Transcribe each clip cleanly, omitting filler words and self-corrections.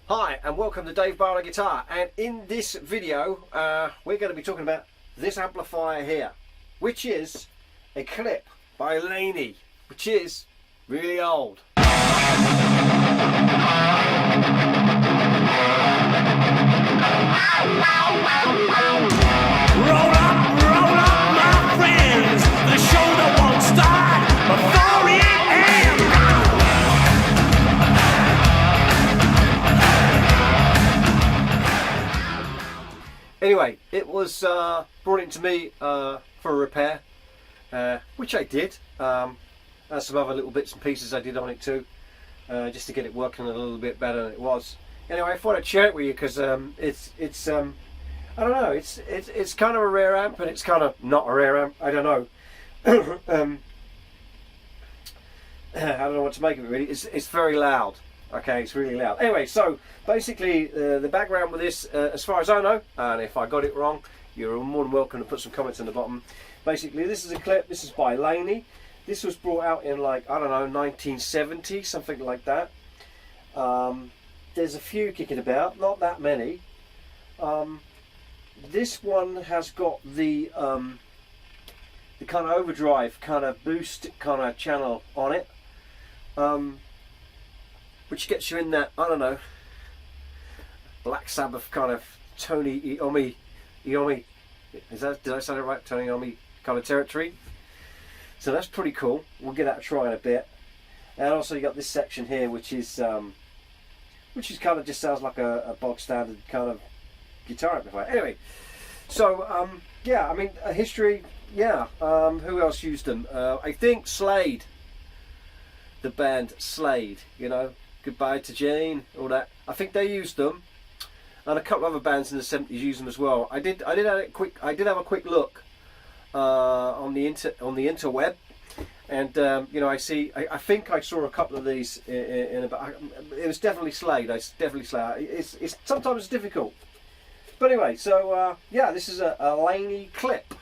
Hi and welcome to Dave Barlow Guitar, and in this video we're going to be talking about this amplifier here, which is a Klipp by Laney, which is really old. Roll up, my friends. The show that won't start before it ends. Anyway, it was brought in to me for a repair, which I did, and some other little bits and pieces I did on it too, just to get it working a little bit better than it was. Anyway, I thought I'd share it with you because it's I don't know, it's kind of a rare amp, and it's kind of not a rare amp. I don't know. I don't know what to make of it really. It's very loud. Okay, it's really loud. Anyway, so basically the background with this, as far as I know, and if I got it wrong, you're more than welcome to put some comments in the bottom. Basically, this is a Klipp. This is by Laney. This was brought out in, like, I don't know, 1970, something like that. There's a few kicking about, not that many. This one has got the kind of overdrive, kind of boost kind of channel on it, which gets you in that, I don't know, Black Sabbath kind of Tony Iommi, did I say it right? Tony Iommi kind of territory. So that's pretty cool. We'll get that a try in a bit. And also you got this section here, which is kind of just sounds like a bog standard kind of guitar amplifier. Anyway, so yeah, I mean, history. Yeah, who else used them? I think Slade, the band Slade. You know, Goodbye to Jane, all that. I think they used them, and a couple other bands in the 70s used them as well. I did have a quick look on the interweb, and you know, I think I saw a couple of these in about. It was definitely Slade. It's definitely Slade. It's sometimes difficult, but anyway. So yeah, this is a Laney Klipp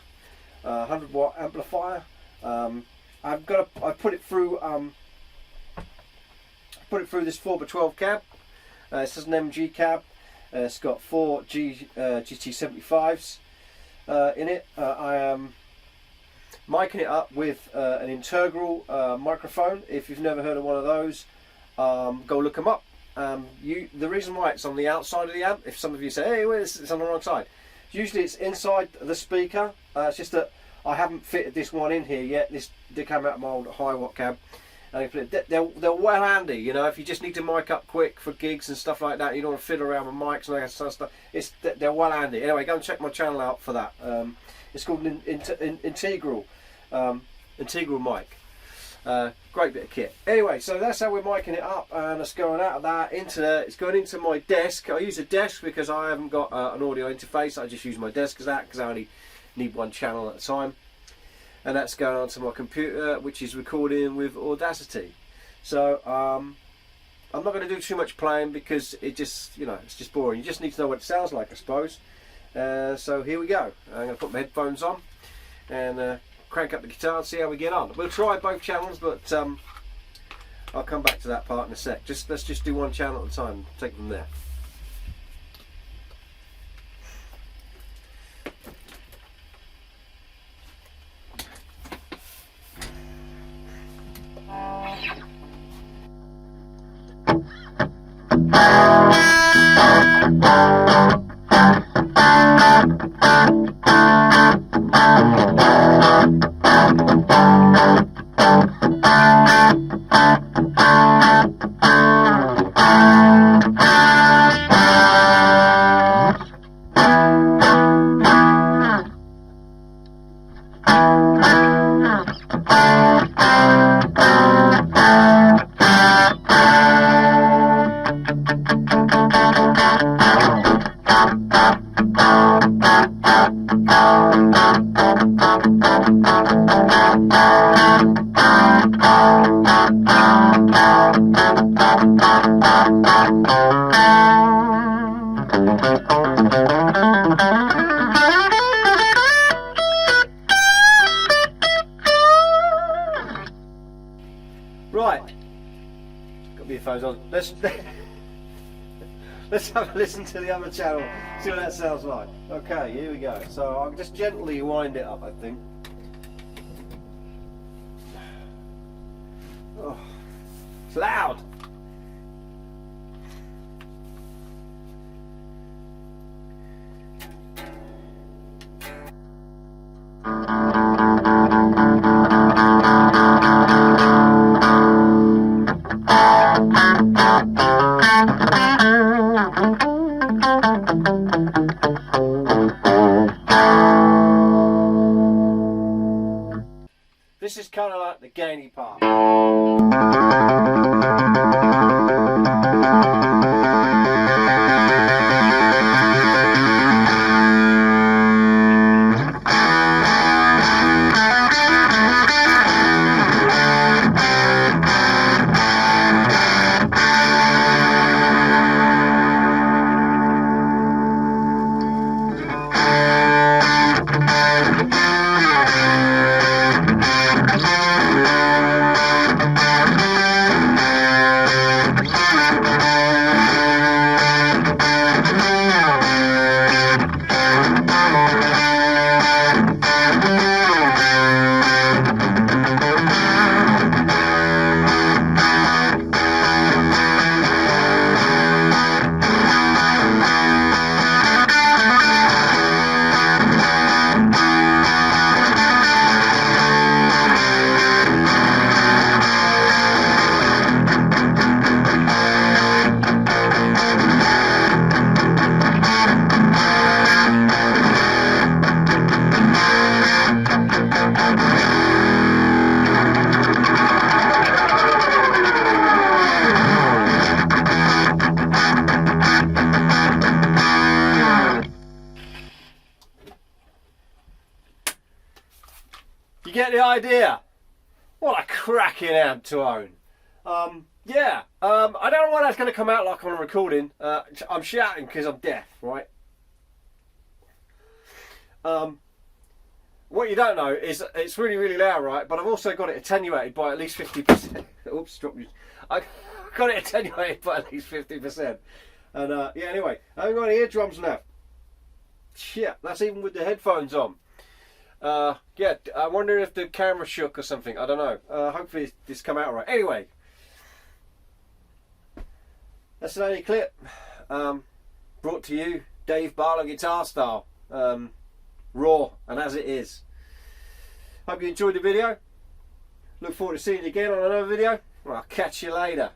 100-watt amplifier. I put it through. Put it through this 4x12 cab. This is an MG cab. It's got 4 GT75s in it. I am micing it up with an integral microphone. If you've never heard of one of those, go look them up. The reason why it's on the outside of the amp, if some of you say, hey, wait, it's on the wrong side. Usually it's inside the speaker. It's just that I haven't fitted this one in here yet. They came out of my old high watt cab. They're well handy, you know, if you just need to mic up quick for gigs and stuff like that. You don't want to fiddle around with mics and all that sort of stuff. They're well handy. Anyway, go and check my channel out for that. It's called an integral mic. Great bit of kit. Anyway, so that's how we're micing it up, and it's going out of that it's going into my desk. I use a desk because I haven't got an audio interface. I just use my desk as that because I only need one channel at a time. And that's going onto my computer, which is recording with Audacity. So I'm not going to do too much playing because it just, you know, it's just boring. You just need to know what it sounds like, I suppose. So here we go. I'm going to put my headphones on and crank up the guitar and see how we get on. We'll try both channels, but I'll come back to that part in a sec. Let's just do one channel at a time. Take them there. Right, got my earphones on. let's have a listen to the other channel, see what that sounds like. Okay, here we go. So I'll just gently wind it up, I think. Oh, it's loud. This is kind of like the gainy part. You get the idea? What a cracking amp to own. Yeah, I don't know why that's going to come out like on a recording. I'm shouting because I'm deaf, right? What you don't know is it's really, really loud, right? But I've also got it attenuated by at least 50%. Oops, dropped you. I got it attenuated by at least 50%. And yeah, anyway, I haven't got any eardrums now. Shit, that's even with the headphones on. Yeah, I wonder if the camera shook or something. I don't know. Hopefully this come out right. Anyway, that's an Laney Klipp. Brought to you, Dave Barlow guitar style. Raw and as it is. Hope you enjoyed the video. Look forward to seeing you again on another video. Well, I'll catch you later.